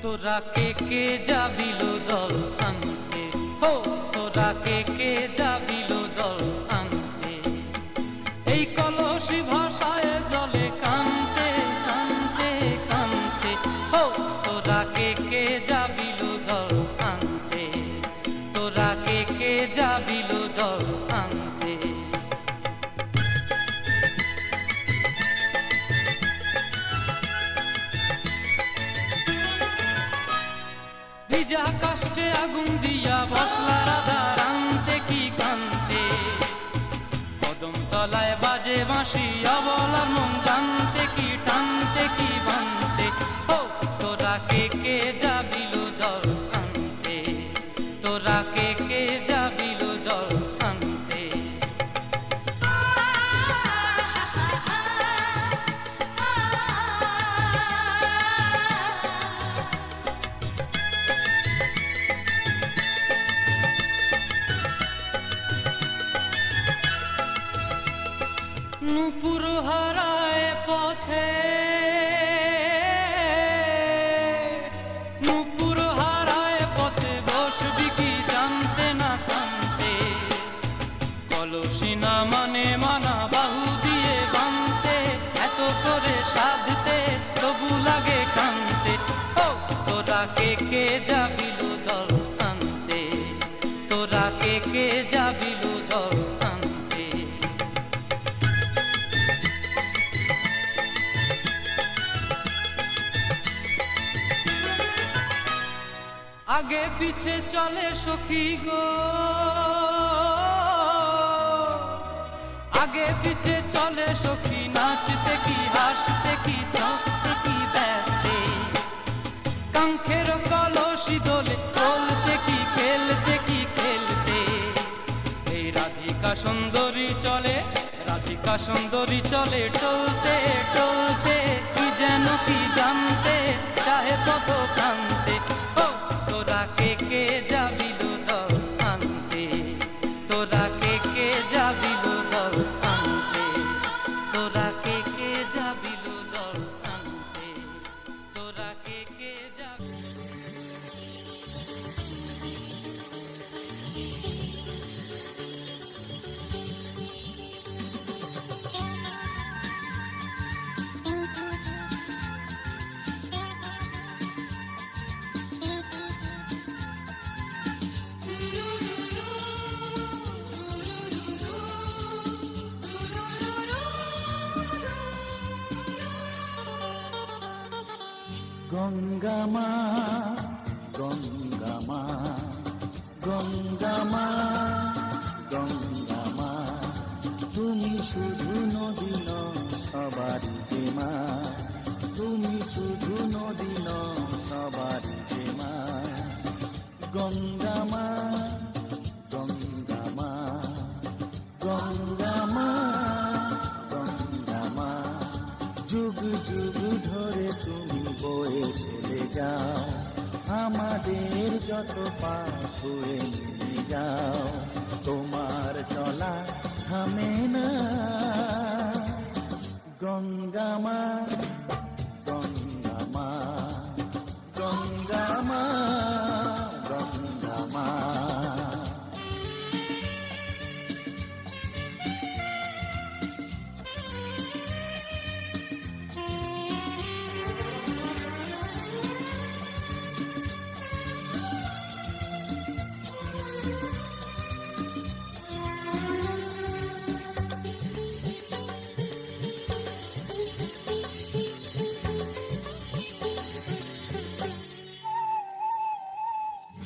তোরা কে যাবিলো জল আনতে, হো তোরা কে যাবিলো জল আনতে, এই কলসি ভাষায় জলে কানতে কানতে কানতে, হো তোরা কে যাবিলো জল আনতে, তোরা কে যাবিলো জল আনতে। ভিজা কাষ্টে আগুন দিয়া বসলা রাধা রানতে কি কানতে, কদম তলায় বাজে বাঁশি অবলার মন জানতে কি টানতে কি বানতে, ও তোরা কে যাবিলো জল আনতে, তোরা কে যাবিলো জল আনতে। নূপুর হারায় পথে, নূপুর হারায় পথে বসবি কি জানতে না কানতে, কলসি না মানে মানা বাহু দিয়ে বানতে, এত করে সাধতে তবু লাগে কানতে, ও তোরা কে যাবিলো জল আনতে, তোরা কে যাবিলো জল আনতে। আগে পিছে চলে সখী গো, আগে পিছে চলে সখী, নাচতে কি হাসতে কি হাসতে কি ব্যস্তে, কাঙ্ক্ষের কলসি দোলে বলতে কি খেলতে কি খেলতে, এই রাধিকা সুন্দরী চলে, রাধিকা সুন্দরী চলে টলতে টলতে, কি যেন কি জানতে চাহে পথ কান্তে, ও তোরা কে যাবিলো জল আনতে, তোরা কে যাবিলো জল আনতে, তোরা কে যাবিলো জল আনতে, তোরা কে যাবি। গঙ্গা মা, গঙ্গা মা, গঙ্গা মা, গঙ্গা মা, তুমি শুধু নদী নও সবারই মা, তুমি শুধু নদী নও সবারই মা। গঙ্গা মা, গঙ্গা মা, গঙ্গা মা, গঙ্গা মা, যুগ যুগ ধরে তুমি বয়ে চলে যাও, আমাদের যত পাপ ধুয়ে নিয়ে যাও, তোমার চলা থামে না। গঙ্গা মা, গঙ্গা মা, গঙ্গা মা, গঙ্গা মা।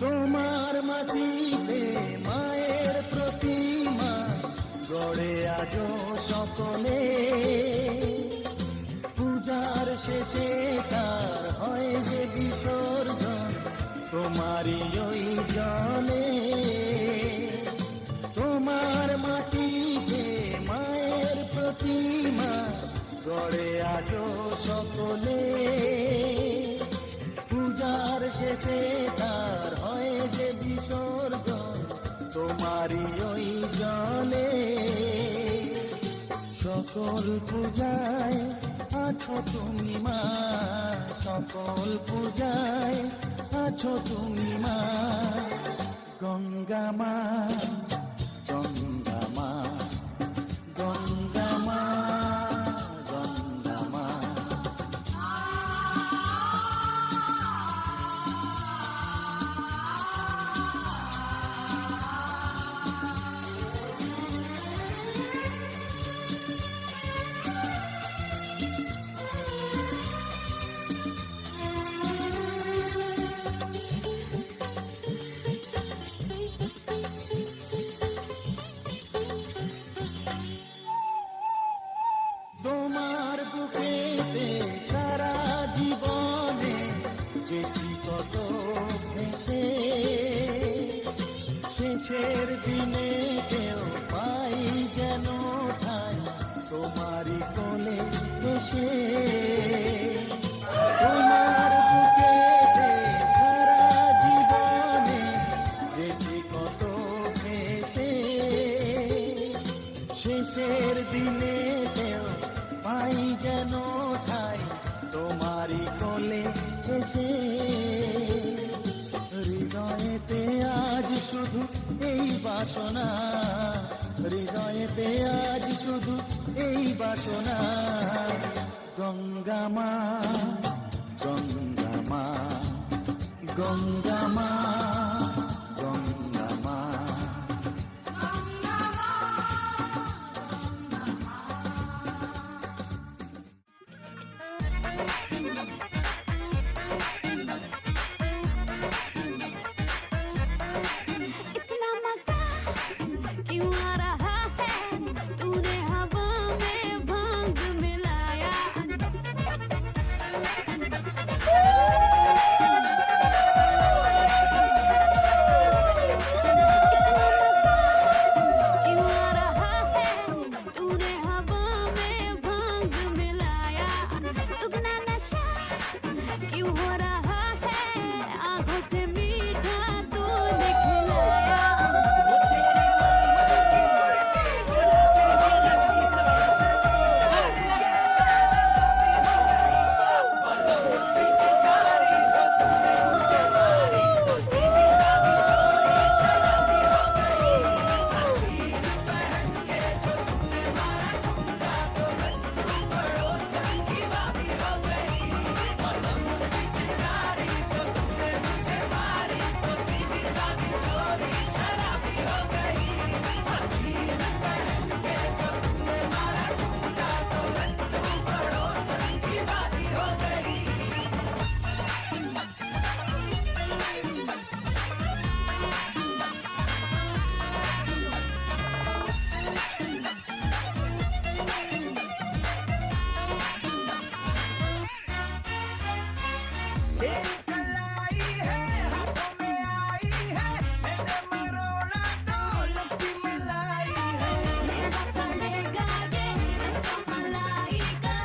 তোমার মাটিতে মায়ের প্রতিমা গড়ে আজো সকলে, পূজার শেষে তার হয় যে বিসর্জন তোমারই ওই জলে। তোমার মাটিতে মায়ের প্রতিমা গড়ে আজো সকলে, পূজার শেষে তার হয় যে বিসর্জন তোমারই ওই জলে। সকল পূজায় আছো তুমি মা, সকল পূজায় আছো তুমি মা। গঙ্গা মা, গঙ্গা মা, গঙ্গা মা, গঙ্গা মা। তোমার বুকেতে সারা জীবনে যেটি কত ভেসে, শেষের দিনে কেউ পাই যেন ঠাই তোমারই কোলে এসে। তোমার বুকেতে সারা জীবনে যেটি কত ভেসে, শেষের দিনে কেউ পাই যেন ঠাই তোমারই কোলে এসে। হৃদয়েতে আজ শুধু এই বাসনা, হৃদয়েতে আজ শুধু এই বাসনা। গঙ্গা মা, গঙ্গা মা, গঙ্গা মা, গঙ্গা মা। इतना मजा क्यों आ रहा है, तूने हवा में भांग मिलाया। तेरी कलाई है हाथों में आई है मैंने मरोड़ा तो लुकी मलाई है मेरा पड़ेगा ये मलाई का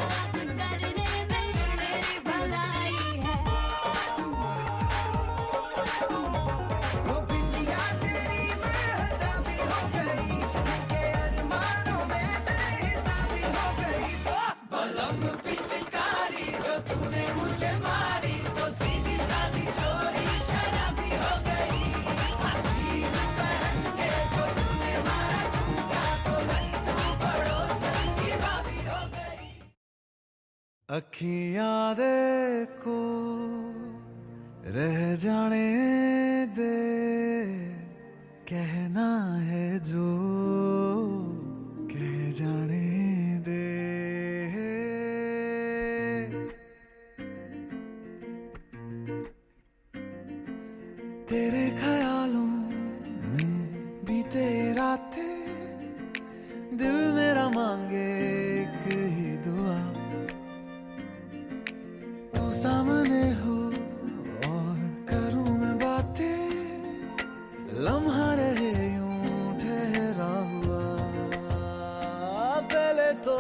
बात करने में तेरी भलाई है वो बिंदिया तेरी बेहदा भी हो गई के अरमानों में बेहिसाबी हो गई तो बलम पिचकारी जो तूने मुझे मारी तो सीधी सादी चोरी शराबी हो गई अजीब पहन के जो तूने मारा ठुमका तो लड्डू पड़ोसन की भाभी हो गई अखियां देखो रह जाने दे कहना है जो कह जाने दे तेरे ख्यालों में बीते रातें दिल मेरा मांगे एक ही दुआ तू सामने हो और करूं मैं बातें लम्हा रहे यूं ठहरा हुआ पहले तो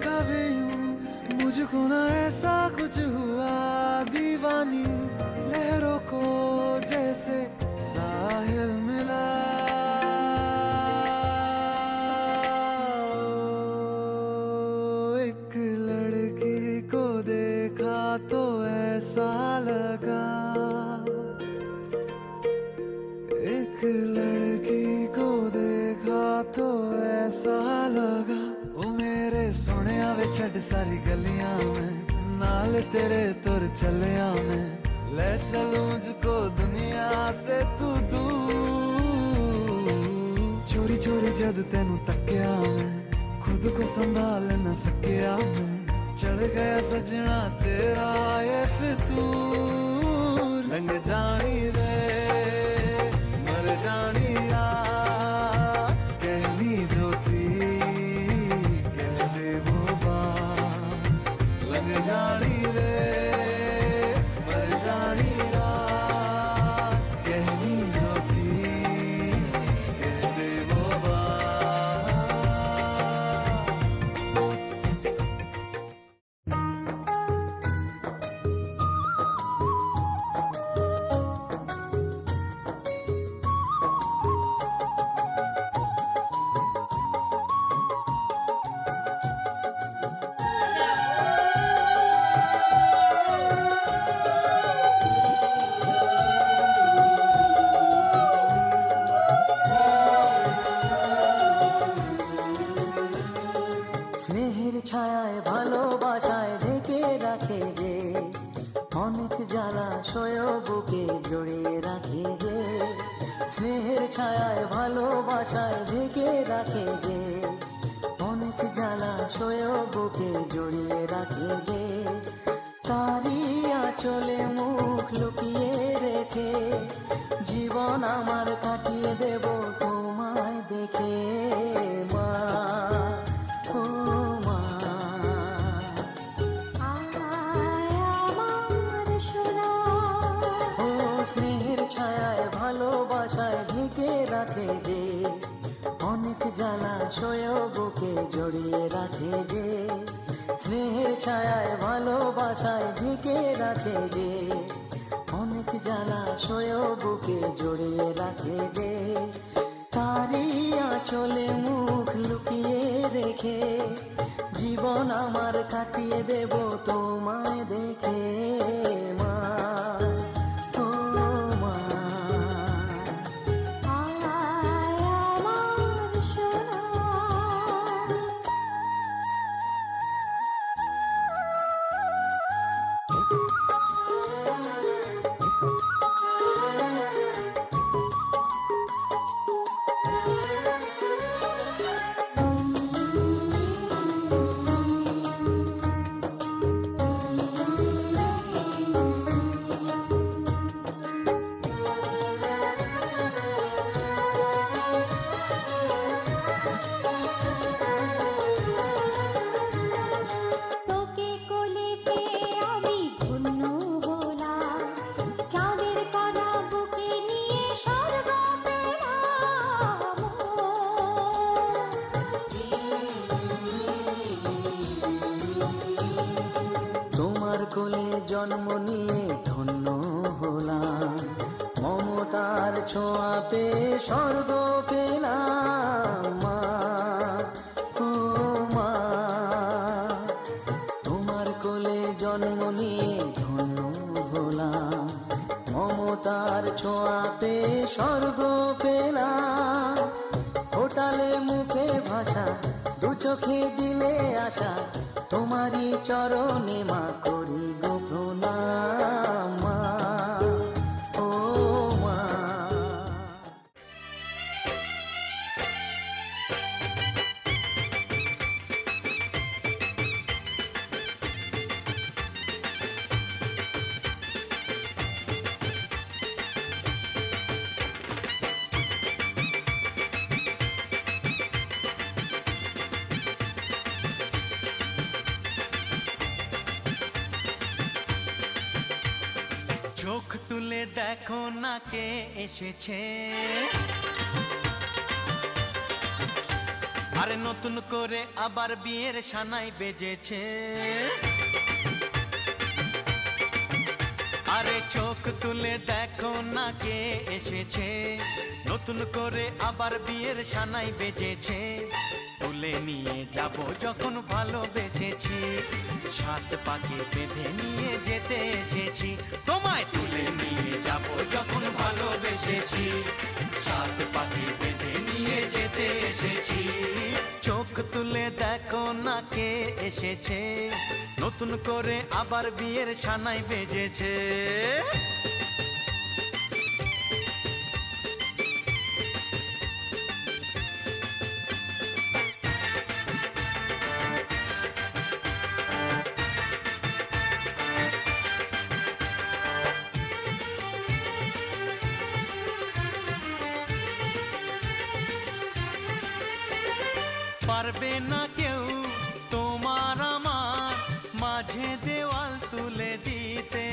कभी यूं मुझको ना ऐसा कुछ हुआ दीवानी लहरों को जैसे साहिल मिला एक लड़की को देखा तो ऐसा लगा एक लड़की को देखा तो ऐसा लगा वो मेरे सोने आवे छड़ सारी गलियां में नाल तेरे तुर चलिया में ले चलूं मुझको दुनिया से तू दूर चोरी चोरी जद तेनू तक्या मैं खुद को संभाल न सकिया मैं चढ़ गया सजना तेरा ये फितूर रंग जानी रे मर जानी यार कहनी जो थी कह दे वो बात लग जानी रे मर जानी रात कहनी जो थी कह दे वो बात স্নেহের ছায়ায় ভালোবাসায় ঢেকে রাখে যে অনেক জ্বালা সয় বুকে জড়িয়ে রাখে যে স্নেহের ছায়ায় ভালোবাসায় ঢেকে রাখে যে অনেক জ্বালা সয় বুকে জড়িয়ে রাখে যে তারি আঁচলে মুখ লুকিয়ে রেখে জীবন আমার কাটিয়ে দেব তোমায় দেখে মা ও মা ও স্নেহের ছায়ায় ভালোবাসায় ঢেকে রাখে যে অনেক জ্বালা সয় বুকে জড়িয়ে রাখে যে স্নেহের ছায়ায় ভালোবাসায় ঢেকে রাখে যে অনেক জ্বালা সয় বুকে জড়িয়ে রাখে যে তারি আঁচলে মুখ লুকিয়ে রেখে জীবন আমার কাটিয়ে দেব তোমায় দেখে মা ও মা ধন্য হলাম, মমতার ছোঁয়া পেয়ে স্বর্গ পেলাম মা, ও মা, তোমার কোলে জন্ম নিয়ে ধন্য হলাম, মমতার ছোঁয়া পেয়ে স্বর্গ পেলাম, ফোটালে মুখে ভাষা, দু চোখে দিলে আশা, তোমারই চরণে মা করি গো প্রণাম মা, ও মা। চোখ তুলে দেখো না কে এসেছে, আরে নতুন করে আবার বিয়ের সানাই বেজেছে, আরে চোখ তুলে দেখো না কে এসেছে, নতুন করে আবার বিয়ের সানাই বেজেছে, তুলে নিয়ে যাব যখন ভালোবেসেছি, সাত পাকে বেঁধে নিয়ে যেতে এসেছি, তোমায় তুলে নিয়ে যাব যখন ভালোবেসেছি, সাত পাকে বেঁধে নিয়ে যেতে এসেছি। চোখ তুলে দেখো না কে এসেছে, নতুন করে আবার বিয়ের সানাই বেজেছে। পারবে না কেউ তোমার আমার মাঝে দেওয়াল তুলে দিতে,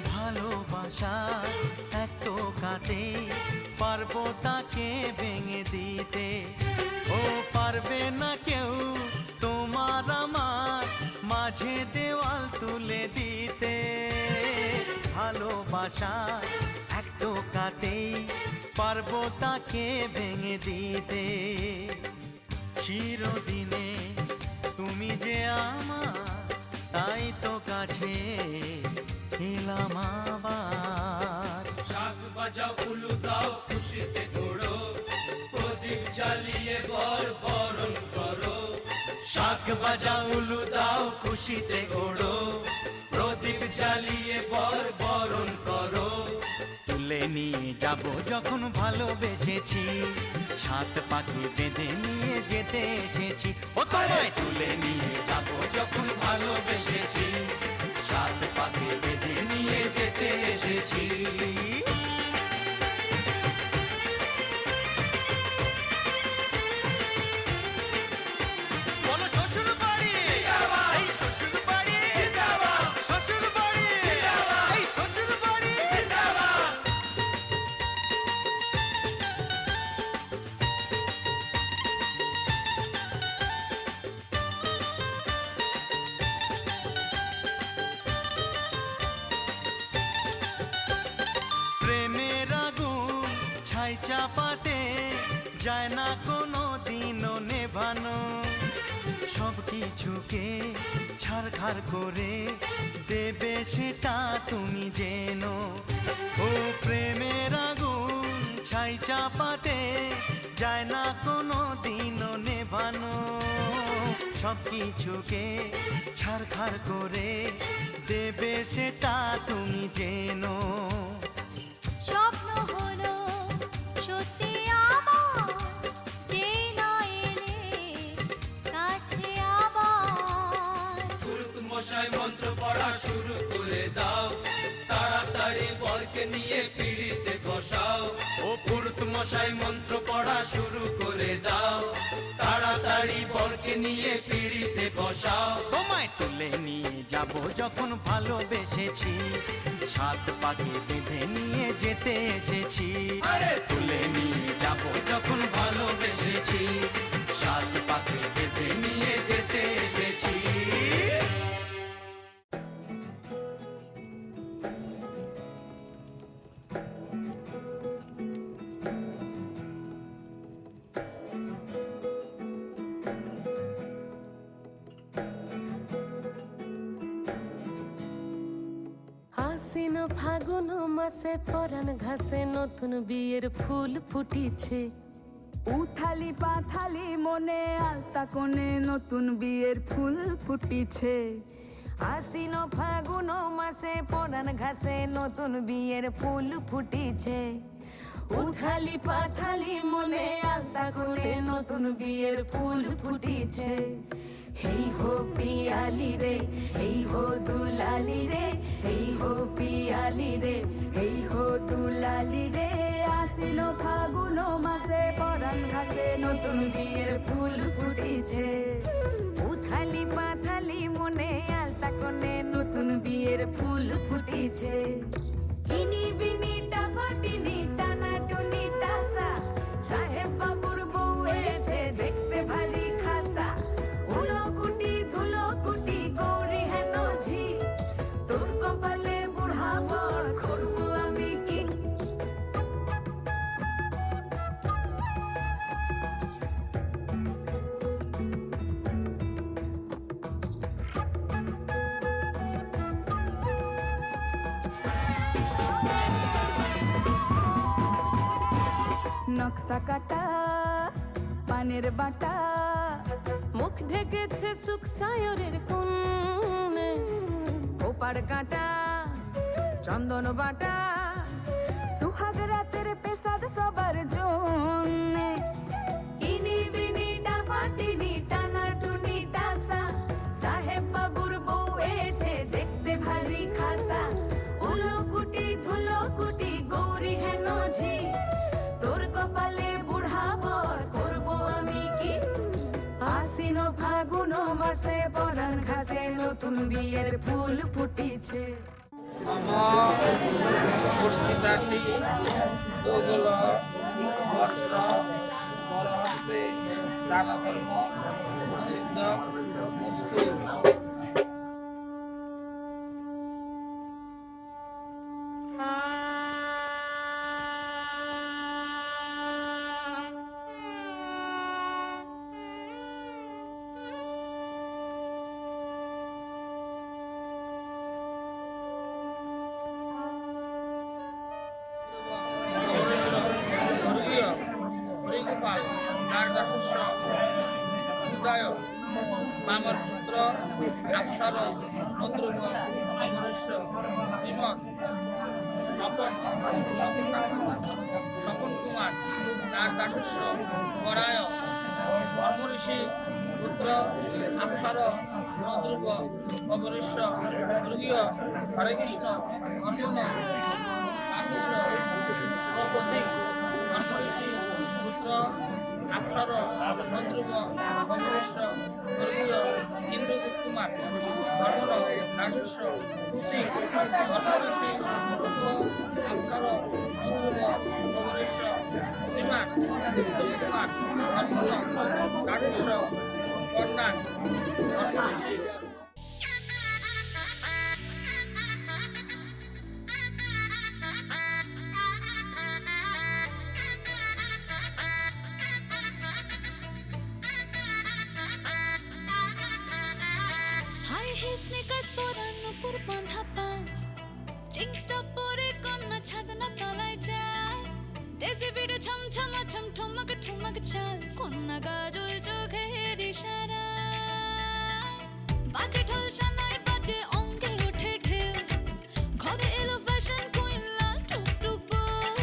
ভালোবাসা এক টোকাতে পারবো তাকে ভেঙে দিতে, ও পারবে না কেউ তোমার আমার মাঝে দেওয়াল তুলে দিতে, ভালোবাসা এক টোকাতেই পারবো তাকে ভেঙে দিতে। চিরদিনে তুমি যে আমার, তাই তো কাছে এলাম আবার। শাক বাজাও উলু দাও খুশিতে ঘোড়ো, প্রদীপ জ্বালিয়ে বরণ করো। শাক বাজাও উলু দাও খুশিতে ওড়ো, প্রদীপ জ্বালিয়ে বরণ করো। তুলে নিয়ে যাব যখন ভালোবেসেছি, সাত পাখি বেঁধে নিয়ে যেতে এসেছি, ও তোমায় তুলে নিয়ে যাব যখন ভালোবেসেছি, সাত পাখি বেঁধে নিয়ে যেতে এসেছি। বলো শ্বশুর বাড়ি, এই শ্বশুর বাড়ি, শ্বশুর বাড়ি, এই শ্বশুর বাড়ি। প্রেমের আগুন ছাই চাপাতে যায় না কোনো দিনও নেভানো, সব কিছুকে ছাড়খাড় করে দেবে সেটা তুমি জেনো। ও প্রেমের আগুন ছাই চাপাতে যায় না কোনো দিনও নেভানো, সব কিছুকে ছাড়খাড় করে দেবে সেটা তুমি জেনো। স্বপ্ন হলো সত্যি আমার, যে না এলে কাছে আবার। পুরুত মশাই মন্ত্র পড়া শুরু করে দাও, তাড়াতাড়ি বরকে নিয়ে পিড়িতে বসাও। ও পুরুত মশাই মন্ত্র পড়া শুরু করে দাও, তাড়াতাড়ি বরকে নিয়ে পিড়িতে বসাও। তোমায় তুলে নিয়ে যাব যখন ভালোবেসেছি, সাত পাকে বেঁধে নিয়ে যেতে এসেছি। আরে তুলে নিয়ে যাব যখন ভালোবেসেছি, সাত পাকে বেঁধে নিয়ে যেতে এসেছি। আশ্বিন ফাগুন মাসে পরাণ ঘাসে নতুন বিয়ের ফুল ফুটিছে। উথালি পাথালি মনে আলতা কোণে নতুন বিয়ের ফুল ফুটিছে। আশ্বিন ফাগুন মাসে পরাণ ঘাসে নতুন বিয়ের ফুল ফুটিছে। উথালি পাথালি মনে আলতা কোণে নতুন বিয়ের ফুল ফুটিছে। হেই হো পিয়ালি রে, হেই হো দুলালি রে, হেই হো পিয়ালি রে, হেই হো দুলালি রে। আসিল ফাগুন মাসে পরাণ ঘাসে নতুন বিয়ের ফুল ফুটিছে। উথালি পাথালি মনে আলতা কোণে নতুন বিয়ের ফুল ফুটিছে। ইনি বিনি টাপাটিনি টানা টুনি টাসা, সাহেব বাবুর বউ এসে দেখতে ভারী খাসা। উলো কুটি ধুলো কুটি গৌরী হেন ঝি, তোর কপালে বুড়া বর করবো আমি কি। নকশা কাটা পানের বাটা, মুখ ঢেকেছে সুখ সায়রের কোণে। ওপার কাটা চন্দন বাটা, সুহাগ রাতের পেশাদ সবার জন্যে। ইনি বিনি টাপাটিনি টানা টুনি টাসা, সাহেব বাবুর বউ এসে দেখতে ভারী খাসা। উলো কুটি ধুলো কুটি গৌরী হেন ঝি, তোর কপালে বুড়া বর করবো আমি কি। আশ্বিন ফাগুন মাসে পরাণ ঘাসে নতুন বিয়ের ফুল ফুটিছে। মুর্শিদাসী চৌগুল বস্ত্র বড় হস্তে দান কর্ম মুর্শিদ মুস্তু। হরিগোপাল নারদাসস্য উদয় মামর পুত্র আপসর নদ্রুব অমরেশ্য শ্রীমৎ স্বপন স্বপন কুমার নারদাসস্য পরায় ধর্মঋষি পুত্র আপসর নদ্রুব অমরেশ্য দুর্গীয় হরে কৃষ্ণ অর্জুন আশিষ প্রতীক ধর্মঋষি পুত্র আপসর নদ্রুব অমরেশ্বর ধর্মীয় ইন্দ্রজিৎ কুমার ধর্মর আশিষ্য প্রতীক ধর্মঋষি পুত্র আপসর নদ্রুব অমরেশ্বর শ্রীমান উত্তম কুমার ধর্মর আশিষ্য কন্যা ধর্মঋষি। হাই হিল স্নিকার্স পরান উপর বাঁধা পাঁচ, জিন্স টপ পরে কন্যা ছাদনা তলায় যায়। দেশি বিড়ে ছমছমা ছমঠমক ঠমক চাল, কন্যা গাজল চোখের ইশারা। বাজে ঢোল সানাই বাজে অঙ্গে ওঠে ঢেউ, ঘরে এলো ফ্যাশন কুইন লাল টুকটুক বউ।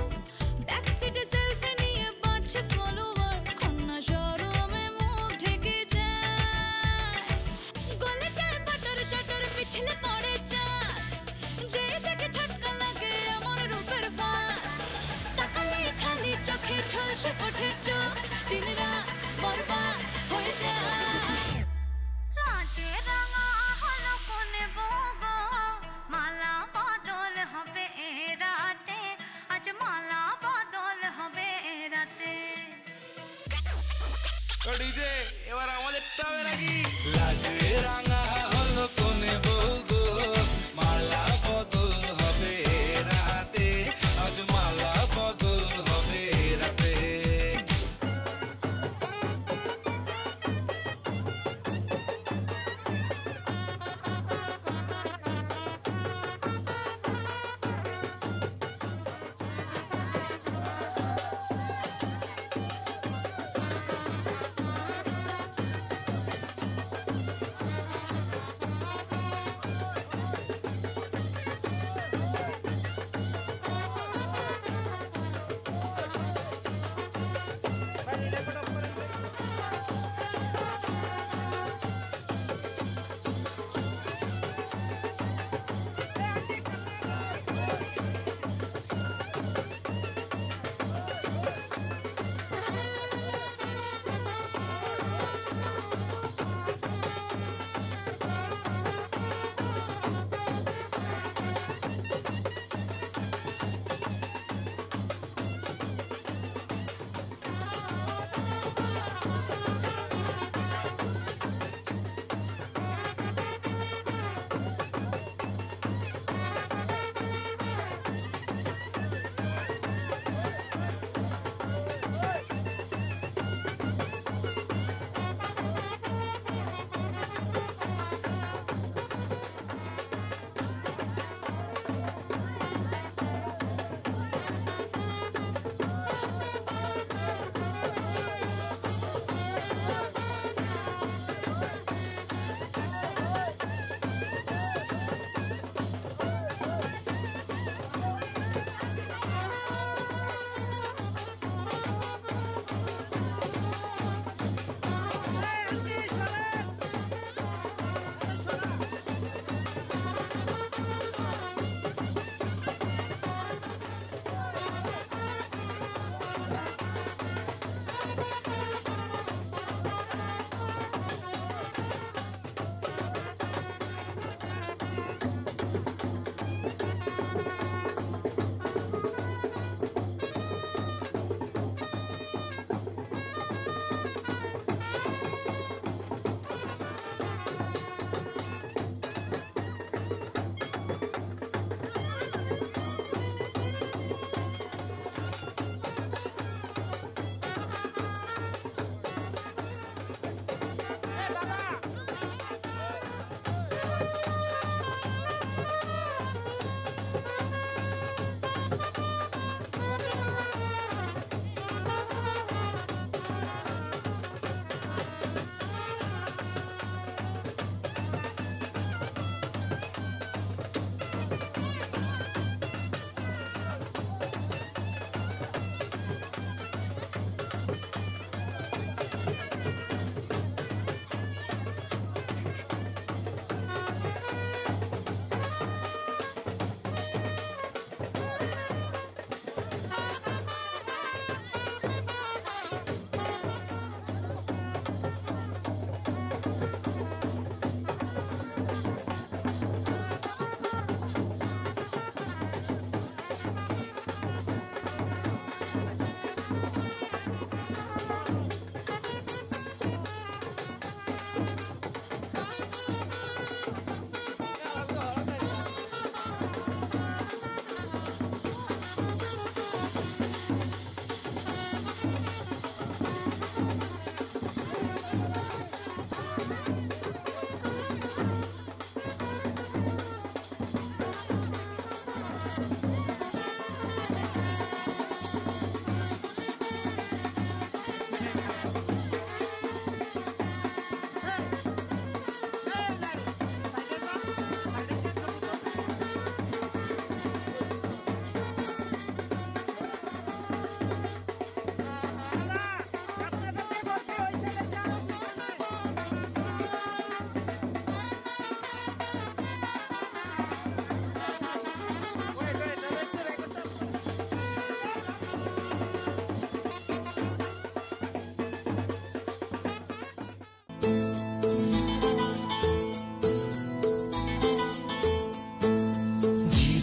ব্যাক সিটে সেলফি নিয়ে বাড়ছে ফলোয়ার, কন্যা শরমে মুখ ঢেকে যায়। গলে যায় বাটার শাটার পিছলে পড়ে চাঁদ, যে দেখে ছটকা লাগে আমার রূপের ফাঁদ। তাকালে খালি চোখে ঝলসে ওঠে চোখ, দিন রাত বরবাদ হয়ে যায়। লাটে রাঙা হলো কোনে বগো, মালা বদল হবে এ রাতে, আজ মালা বদল হবে এ রাতে। ডিজে এবার আমাদেরটা হবে নাকি? লাজে রাঙা হলো কোনে বউগো, মালা বদল হবে রাতে, আজ মালা বদল হবে রাতে।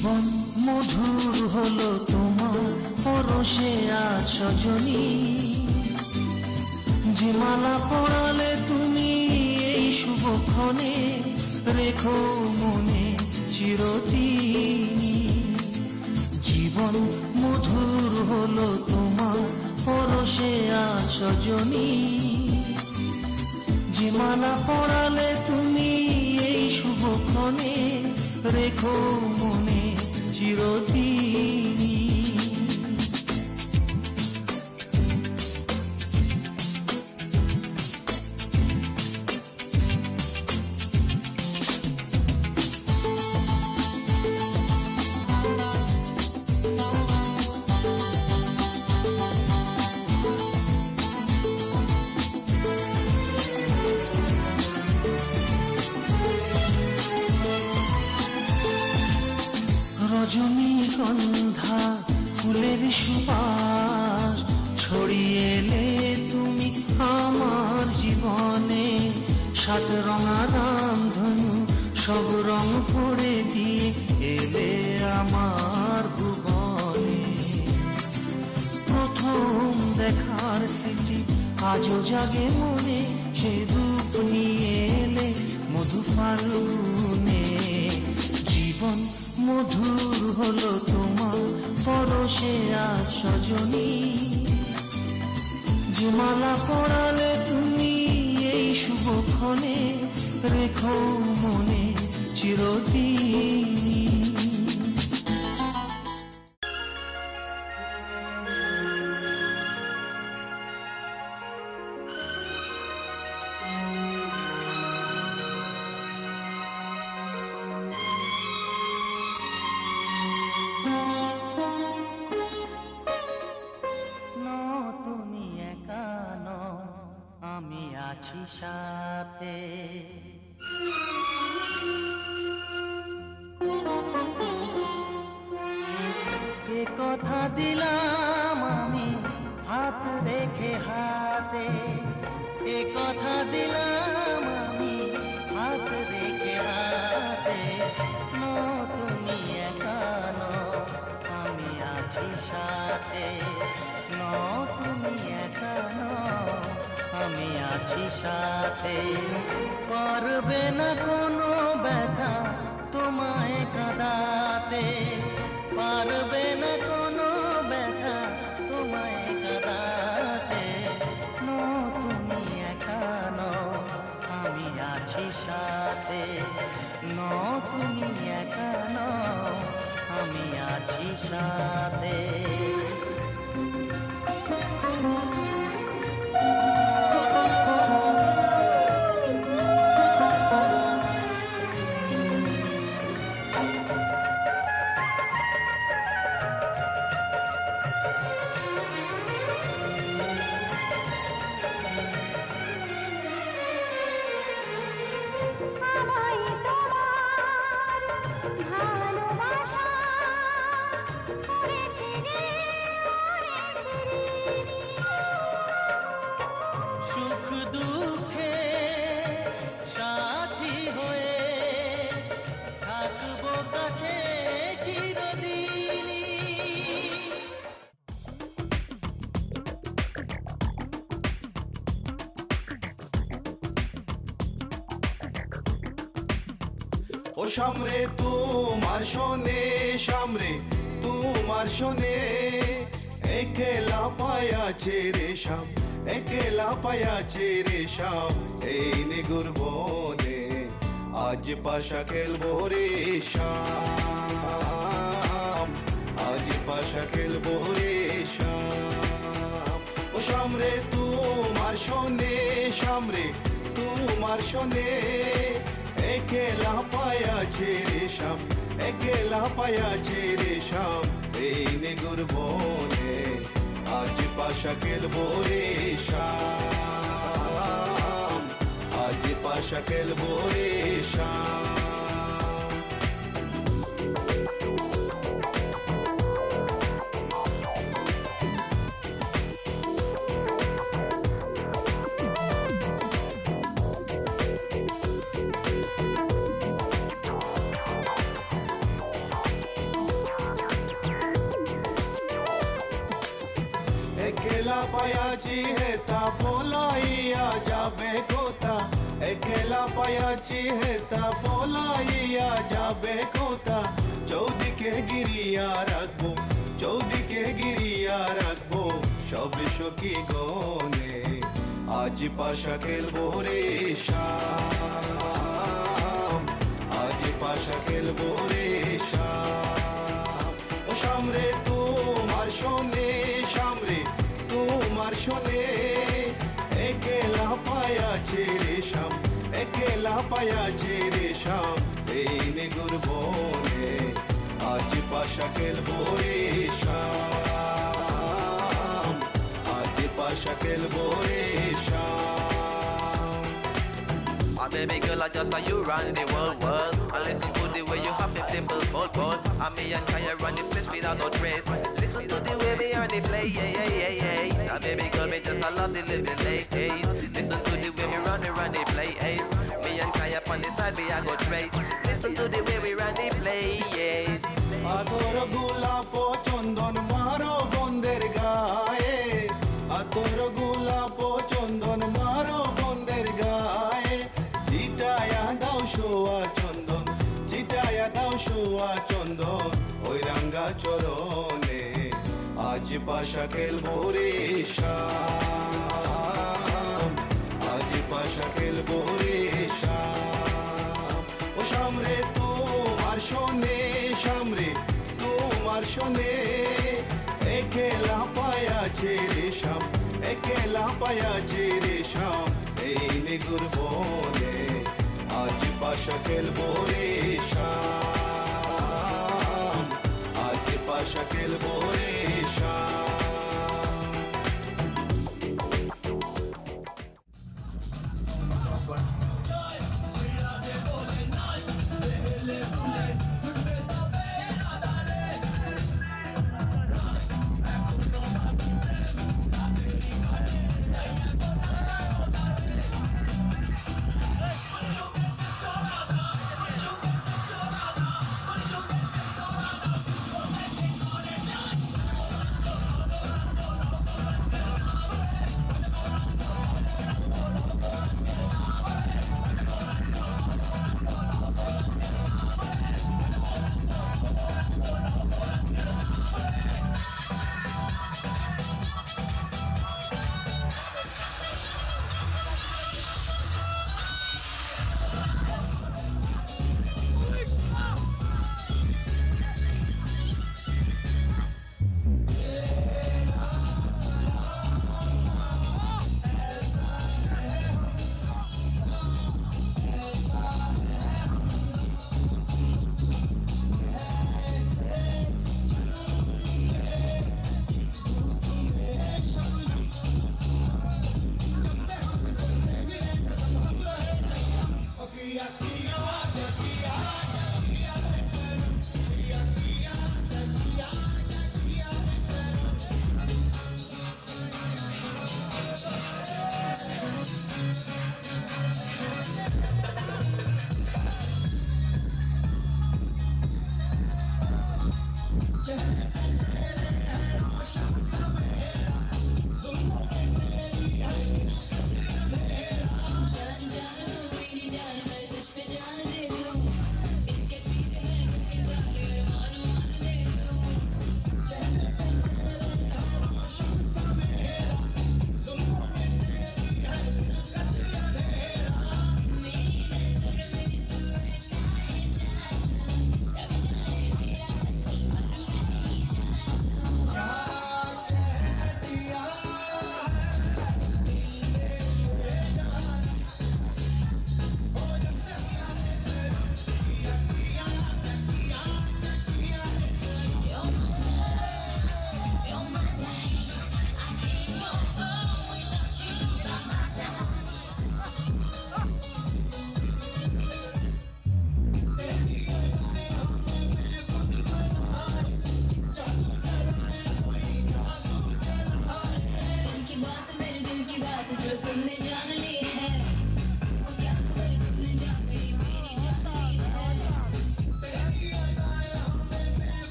জীবন মধুর হলো তোমার পরশে আজ সজনী, যে মালা পরালে তুমি এই শুভক্ষণে, রেখো মনে চিরদিন। জীবন মধুর হলো তোমার পরশে আজ সজনী, যে মালা পরালে তুমি এই শুভক্ষণে, রেখো মনে চিরদিন। রজনীগন্ধা ফুলের সুবাস ছড়িয়ে এলে তুমি আমার জীবনে, সাত রঙা রামধনু সব রং ভরে দিয়ে এলে আমার ভুবনে। প্রথম দেখার স্মৃতি আজও জাগে মনে, সে রূপ নিয়ে এলে মধু ফাল্গুনে। জীবন মধুর হলো তোমার পরশে আজ সজনী, যে মালা পরালে তুমি এই শুভক্ষণে, রেখো মনে চিরদিন। তুমি একা নও, আমি আছি সাথে। এ কথা দিলাম আমি হাত রেখে হাতে, এ কথা দিলাম আমি হাত রেখে হাতে। তুমি একা নও, আমি আছি সাথে। তুমি একা নও, আমি আছি সাথে। পারবে না কোনো ব্যথা তোমায় কাঁদাতে, পারবে না কোনো ব্যথা তোমায় কাঁদাতে। তুমি একা নও, আমি আছি সাথে। তুমি একা নও, আমি আছি সাথে। সুখ দুঃখে সাথী হয়ে থাকবো কাছে চিরদিনই। ও সামরে তোমার শোনে, সামরে তোমার শোনে, একলা পায়াছে রে শাম, একলা পায়াছে রে শাম। এই নিগুর বনে আজ পাশা খেলবো রে শাম, আজ পাশা খেলবো রে শাম। ও সামরে তোমার শোনে, সামরে তোমার শোনে, একলা পায়াছে রে শাম, একলা পায়াছে রে শাম। এই নিগুর বনে আজ পাশা খেলবো রে শাম, আজ পাশা খেলবো রে শাম। একলা পায়াছি হেতা পলাইয়া যাবে কোথা একলা পায়াছি হেতা পলাইয়া যাবে কোথা চৌদিকে গিরিয়া রাখবো চৌদিকে গিরিয়া রাখবো সব সখী গনে আজ পাশা খেলবো রে শাম আজ পাশা খেলবো রে শাম ও শামরে তোমার শোনে শামরে তোমার শোনে একলা পায়াছে রে শাম একলা পায়াছে রে শাম এই নেগুর বনে আজ পাশা খেলবো রে শাম আজ পাশা খেলবো রে শাম Oh baby girl, I just saw you run the world. I listen to the way you have it simple, bold. And me and Kaya run the place without no trace. Listen to the way we are the play, yeah. Oh baby girl, me just I love the living ladies. Listen to the way we run the play, ace. Me and Kaya on the side, we are go trace. Listen to the way we run the play, yes. আতর গোলাপ চন্দন মারো বন্দের গায়ে আতর গোলাপ চন্দন মারো বন্দের গায়ে চিটায়া দাও শোয়া চন্দন চিটায়া দাও শোয়া চন্দন ওই রাঙ্গা চরণে আজ পাশা খেলবো রে শাম আজ পাশা খেলবো রে শাম ও শামরে তোমার শোনে শামরে তোমার শোনে একলা পায়াছে রে শাম একলা পায়াছে রে শাম এই নেগুর বনে আজ পাশা খেলবো রে শাম আজ পাশা খেলবো রে শাম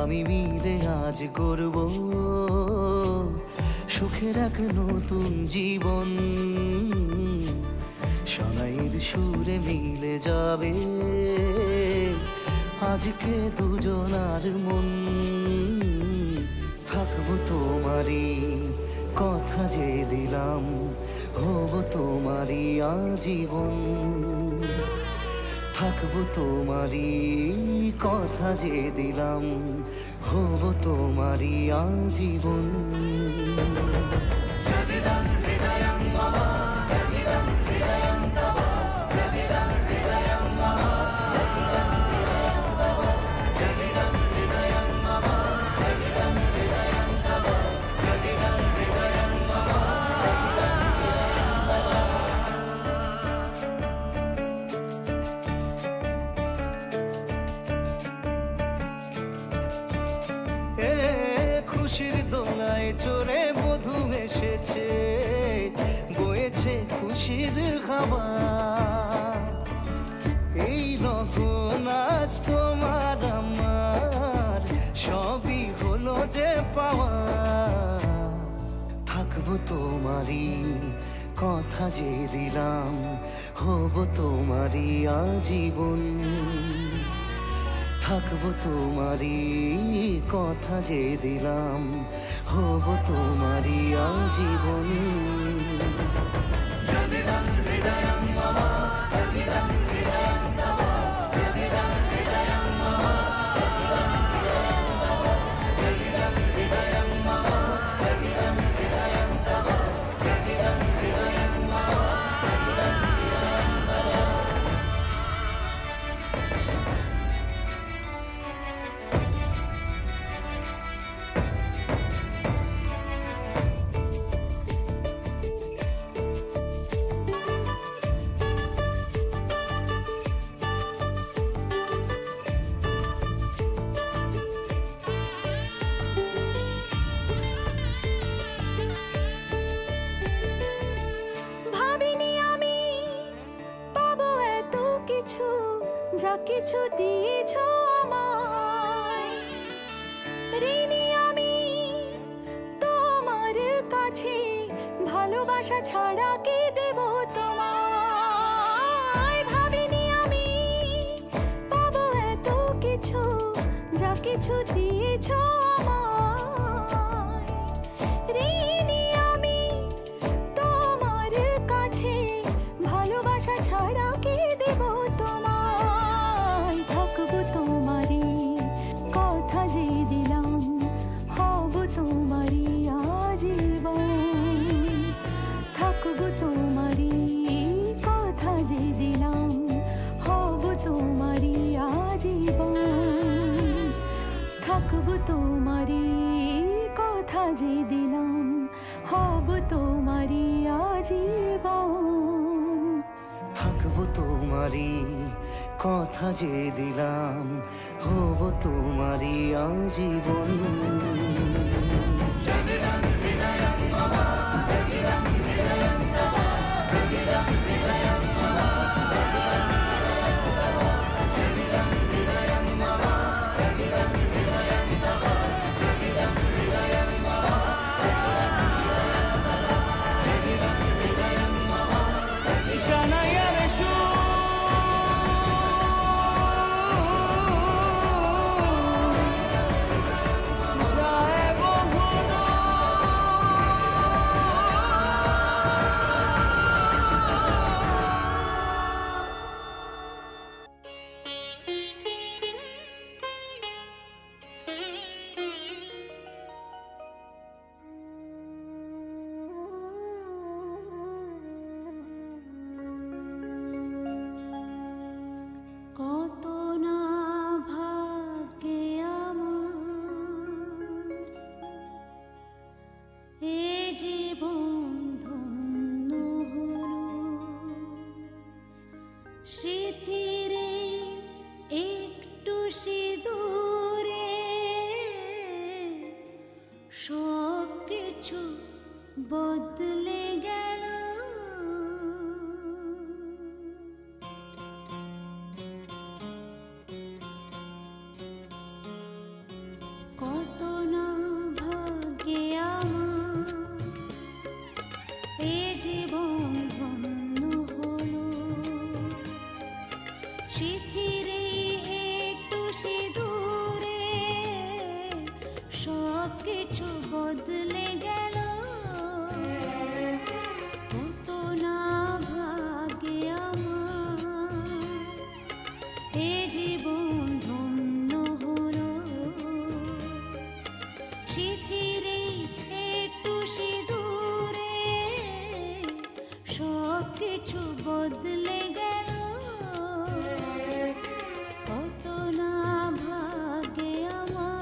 আমি মিলে আজ গড়ব সুখের এক নতুন জীবন। সানাইয়ের সুরে মিলে যাবে আজকে দুজনার মন। থাকবো তোমারই কথা যে দিলাম, হব তোমারই আজীবন। থাকবো তোমারই কথা যে দিলাম, হব তোমারই আজীবন। খুশির দোলায় চড়ে মধু এসেছে, বয়েছে খুশির খাবার। এই লগন আজ তোমার আমার সবই হলো যে পাওয়া। থাকবো তোমারই কথা যে দিলাম, হব তোমারই আজীবন। থাকবো তোমারই কথা যে দিলাম, হব তোমারই আজীবন। কিছু দিয়েছ আমায়, ঋণী আমি তোমার কাছে, ভালোবাসা ছাড়া কি দেব তোমায়? ভাবিনি আমি পাবো এত কিছু, যা কিছু দিয়েছ আমায়, ঋণী আমি তোমার কাছে, ভালোবাসা ছাড়া কি দেব তোমায়? থাকবো তোমারই কথা যে দিলাম, হব তোমারই আজীবন। থাকবো তোমারই কথা যে দিলাম, হব তোমারই আজীবন। থাকবো তোমারই কথা যে দিলাম, হব তোমারই আজীবন। থাকবো তোমারই কথা যে দিলাম, হব তোমারই আজীবন। কত না ভাগ্যে আমার, এ জীবন ধন্য হলো, স্মৃতিরে একটু সিঁদুরে সব কিছু বদলে গেল। কত না ভাগ্যে আমার, এ জীবন ধন্য হলো, স্মৃতিরে একটু সিঁদুরে সব কিছু বদলে গেল। কত না ভাগ্যে আমার, এ জীবন ধন্য হলো, স্মৃতিরে একটু সিঁদুরে সব কিছু বদলে গেল। কত না ভাগ্যে আমার।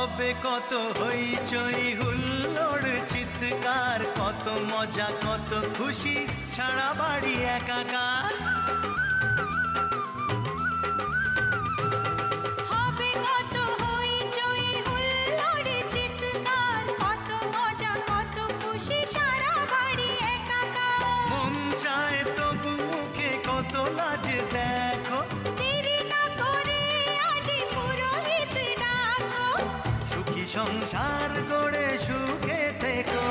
হবে কত হইচই হুল্লোড় চিৎকার, কত মজা কত খুশি, সারা বাড়ি একাকার। হবে কত হইচই হুল্লোড় চিৎকার, কত মজা কত খুশি, সারা বাড়ি একাকার। মন চায় তবু মুখে কত লাজ দেখো, দেরি না করে আজই পুরোহিত ডাকো। সুখী সংসার গড়ে সুখে থেকো।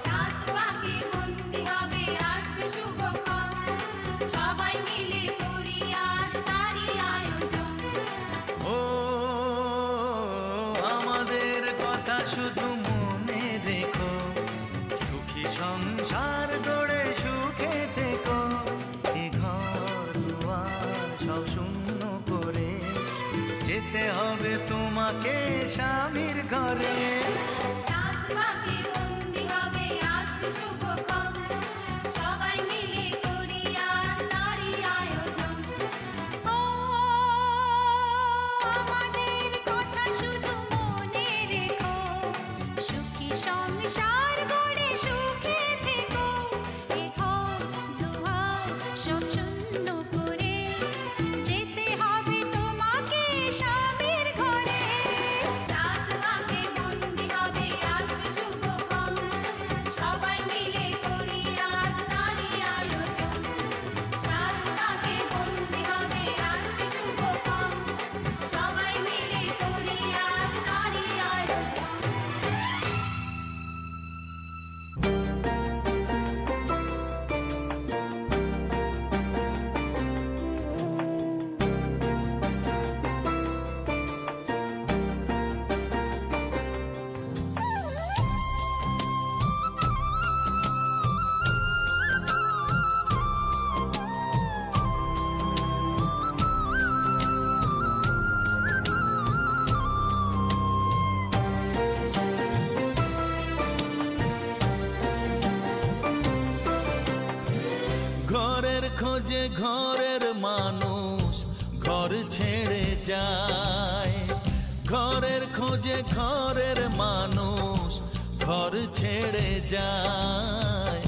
সাত পাকে বন্দি হবে আসবে শুভক্ষণ, সবাই মিলে করি আজ তারই আয়োজন। ও আমাদের কথা শুধু মনে রেখো, সুখী সংসার গড়ে সুখে থেকো। এ ঘর দুয়ার সব শূন্য করে যেতে হবে তোমাকে স্বামীর ঘরে। সাত পাকে বন্দি হবে আসবে শুভক্ষণ, সবাই মিলে করি আজ তারই আয়োজন। ও আমাদের কথা শুধু মনে রেখো, সুখী সংসার গড়ে সুখে থেকো। এ ঘর দুয়ার সব শূন্য করে যেতে হবে তোমাকে স্বামীর ঘরে। সাত পাকে বন্দি হবে আসবে শুভক্ষণ, সবাই মিলে করি আজ তারই আয়োজন। সাত পাকে বন্দি হবে আসবে শুভক্ষণ, সবাই মিলে করি আজ তারই আয়োজন। ঘরের খোঁজে ঘরের মানুষ ঘর ছেড়ে যায়, ঘরের খোঁজে ঘরের মানুষ ঘর ছেড়ে যায়,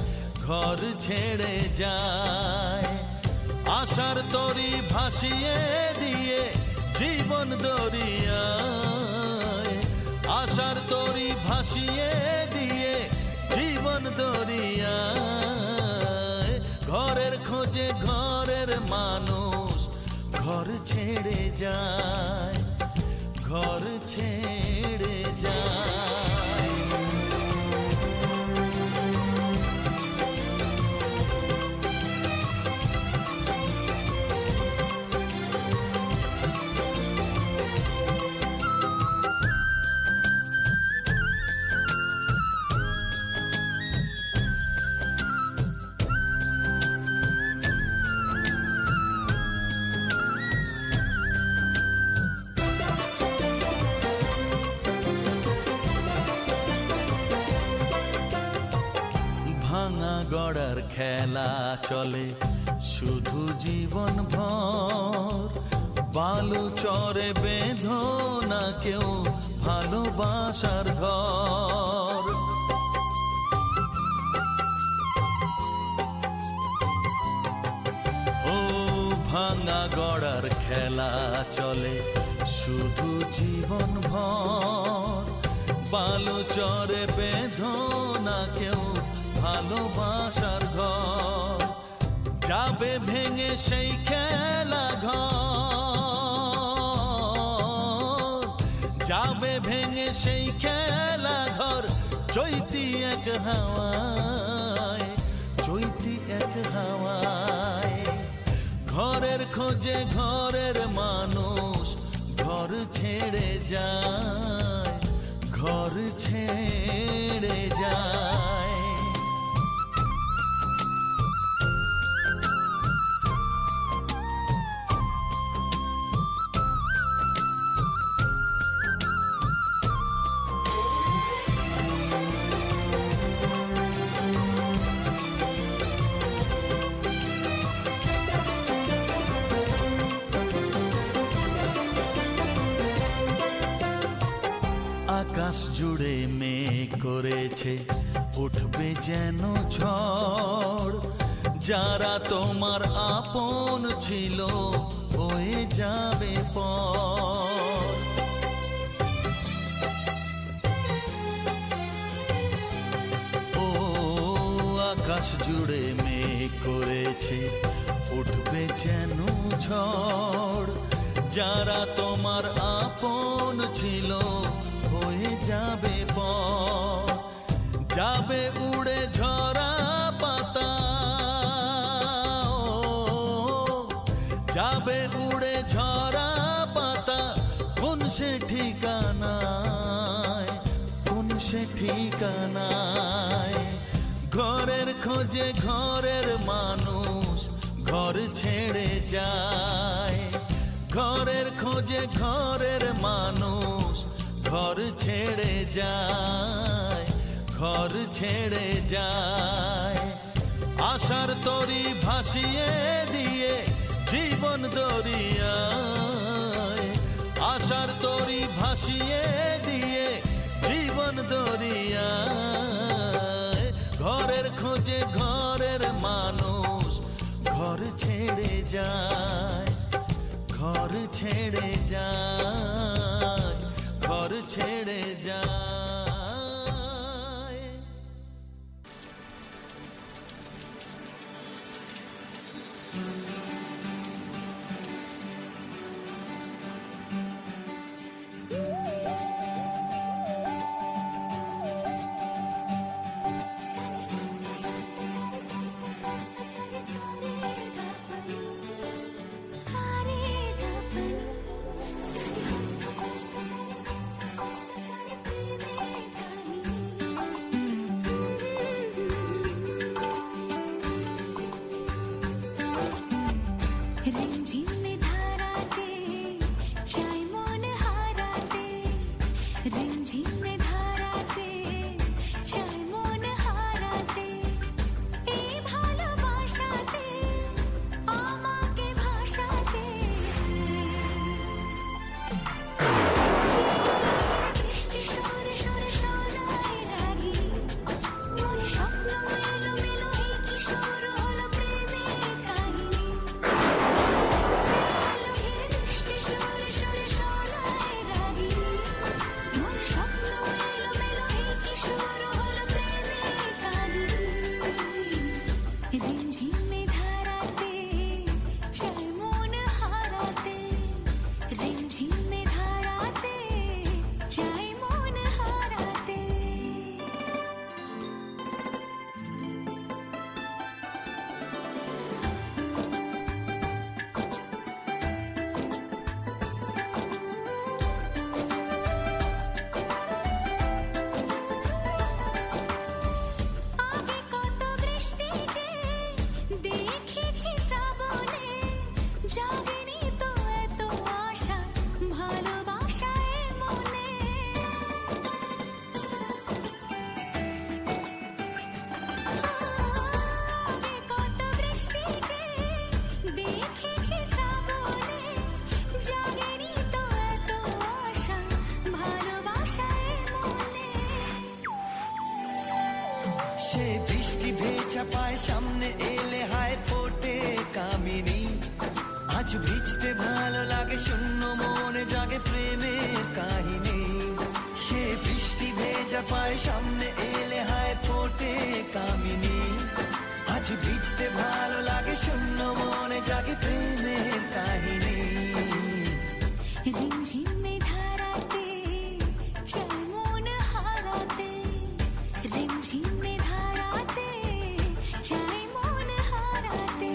ঘর ছেড়ে যায়। আশার তরি ভাসিয়ে দিয়ে জীবন দরিয়ায়, আশার তরি ভাসিয়ে দিয়ে জীবন দরিয়ায়। ঘরের খোঁজে ঘরের মানুষ ঘর ছেড়ে যায়, ঘর ছেড়ে যায়। ভাঙা গড়ার খেলা চলে শুধু জীবন ভর, বালু চরে বেঁধো না কেউ ভালোবাসার ঘর। ও ভাঙা গড়ার খেলা চলে শুধু জীবন ভর, বালু চরে বেঁধো না কেউ ভালোবাসার ঘর। যাবে ভেঙে সেই খেলা ঘর, যাবে ভেঙে সেই খেলা ঘর। চৈতি এক হাওয়ায়, চৈতি এক হাওয়ায়। ঘরের খোঁজে ঘরের মানুষ ঘর ছেড়ে যায়, ঘর ছেড়ে যায়। করেছে উঠবে যেন ঝড়, যারা তোমার আপন ছিল হয়ে যাবে পর। ও আকাশ জুড়ে মেঘ করেছে উঠবে যেন ঝড়, যারা তোমার আপন ছিল হয়ে যাবে পর। যাবে উড়ে ঝরা পাতা, যাবে উড়ে ঝরা পাতা, কোন সে ঠিকানায়, কোন সে ঠিকানায়। ঘরের খোঁজে ঘরের মানুষ ঘর ছেড়ে যায়, ঘরের খোঁজে ঘরের মানুষ ঘর ছেড়ে যায়, ঘর ছেড়ে যায়। আশার তরি ভাসিয়ে দিয়ে জীবন দরিয়ায়, আশার তরি ভাসিয়ে দিয়ে জীবন দরিয়ায়। ঘরের খোঁজে ঘরের মানুষ ঘর ছেড়ে যায়, ঘর ছেড়ে যায়, ঘর ছেড়ে যায়। সে বৃষ্টি ভেজা পায় সামনে এলে হায় ফোটে কামিনী। আজ ভিজতে ভালো লাগে শূন্য মনে জাগে প্রেমের কাহিনী। সে বৃষ্টি ভেজা পায় সামনে এলে হায় ফোটে কামিনী। আজ ভিজতে ভালো লাগে শূন্য মনে জাগে প্রেমের কাহিনী। রিমঝিমে ধারাতে চাই মন হারাতে, রিমঝিমে ধারাতে চাই মন হারাতে।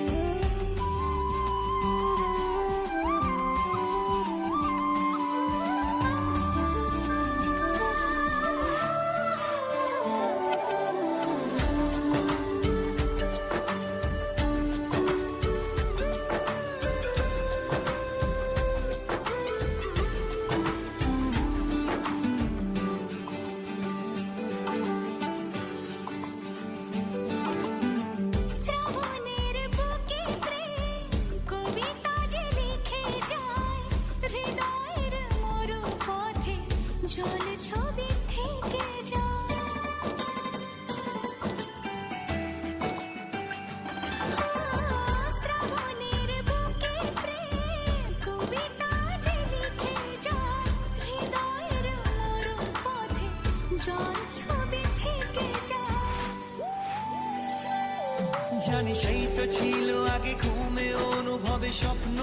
জানি সেই তো ছিল আগে ঘুমে অনুভবে স্বপ্ন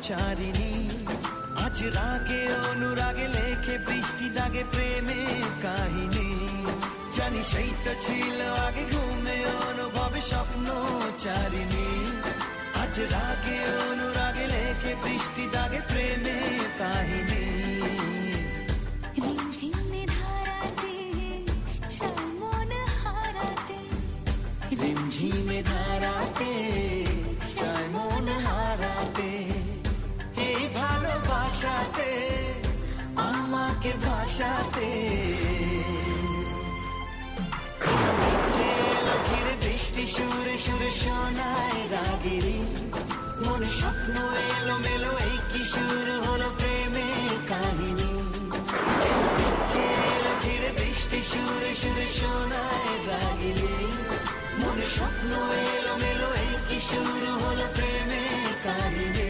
চারিণী আজ রাগে অনুরাগে লেখে বৃষ্টি দাগে প্রেমের কাহিনী জানি সেই তো ছিল আগে ঘুমে অনুভবে স্বপ্ন চারিণী আজ রাগে অনুরাগে লেখে বৃষ্টি দাগে প্রেমের কাহিনী রিমঝিমে ধারাতে চাই মন হারাতে রিমঝিমে ধারাতে চায় মন হারাতে এই ভালোবাসাতে আমাকে ভাসাতে ঘিরে দৃষ্টি সুরে সুরে শোনায় রাগিরি মনে স্বপ্ন এলো মেলো এই কিশোর হলো প্রেমের কাহিনী ঘিরে বৃষ্টি সুরে সুরে শোনায় রাগিরি মনে স্বপ্ন এলো মেলো এই কিশোর হলো প্রেমের কাহিনী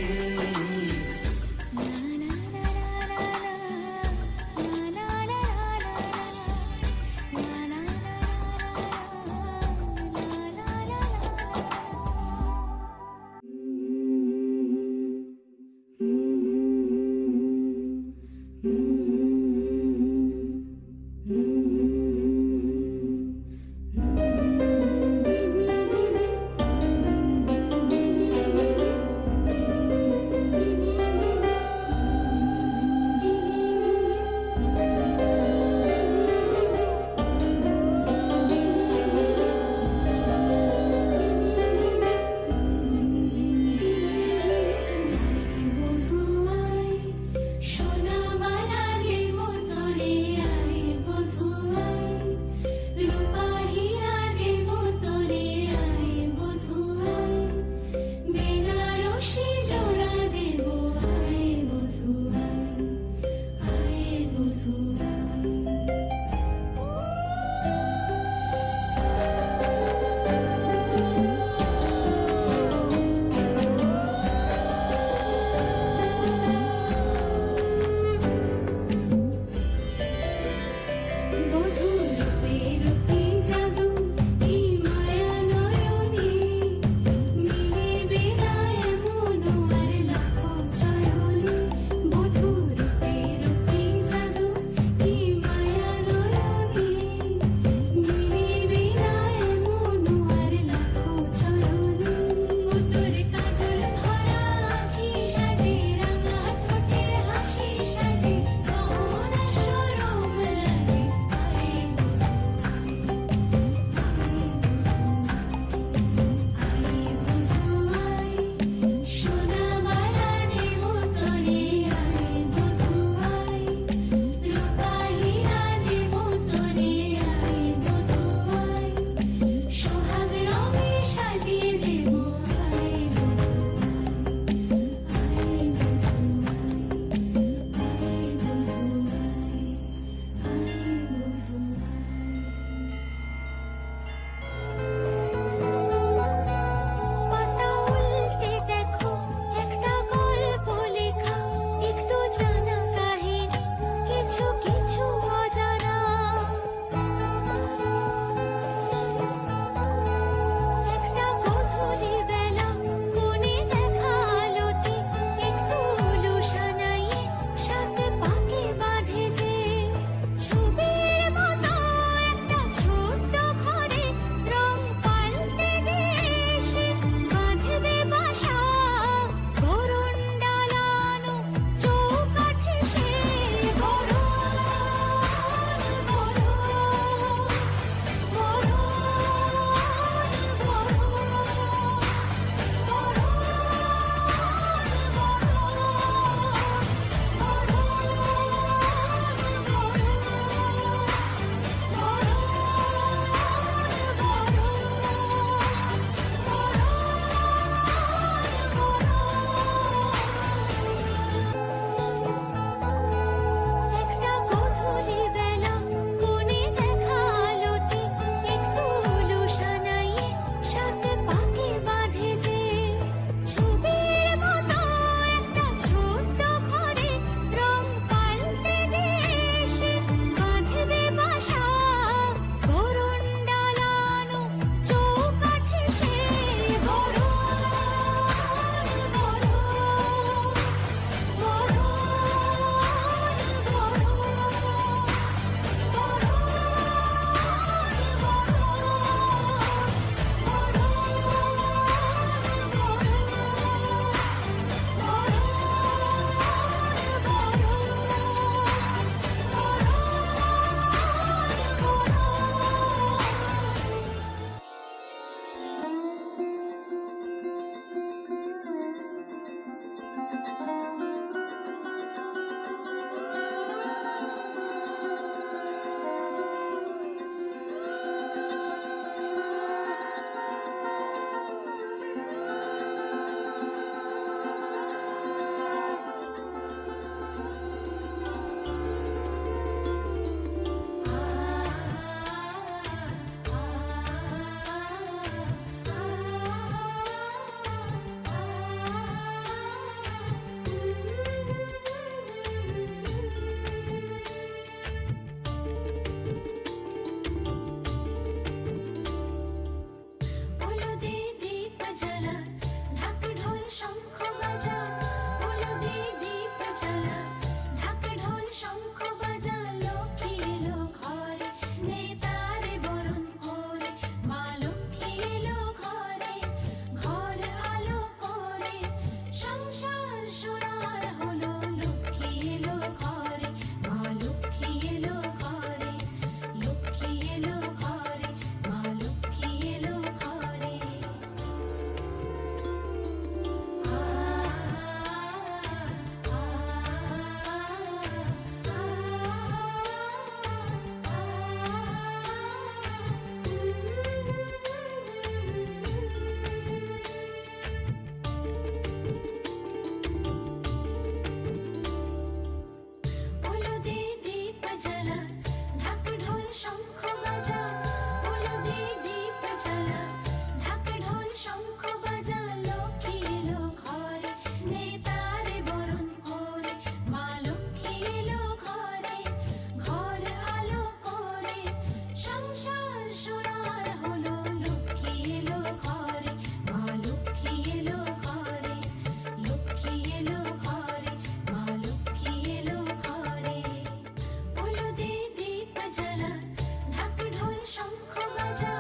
जा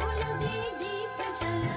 बोलो दे दीप जला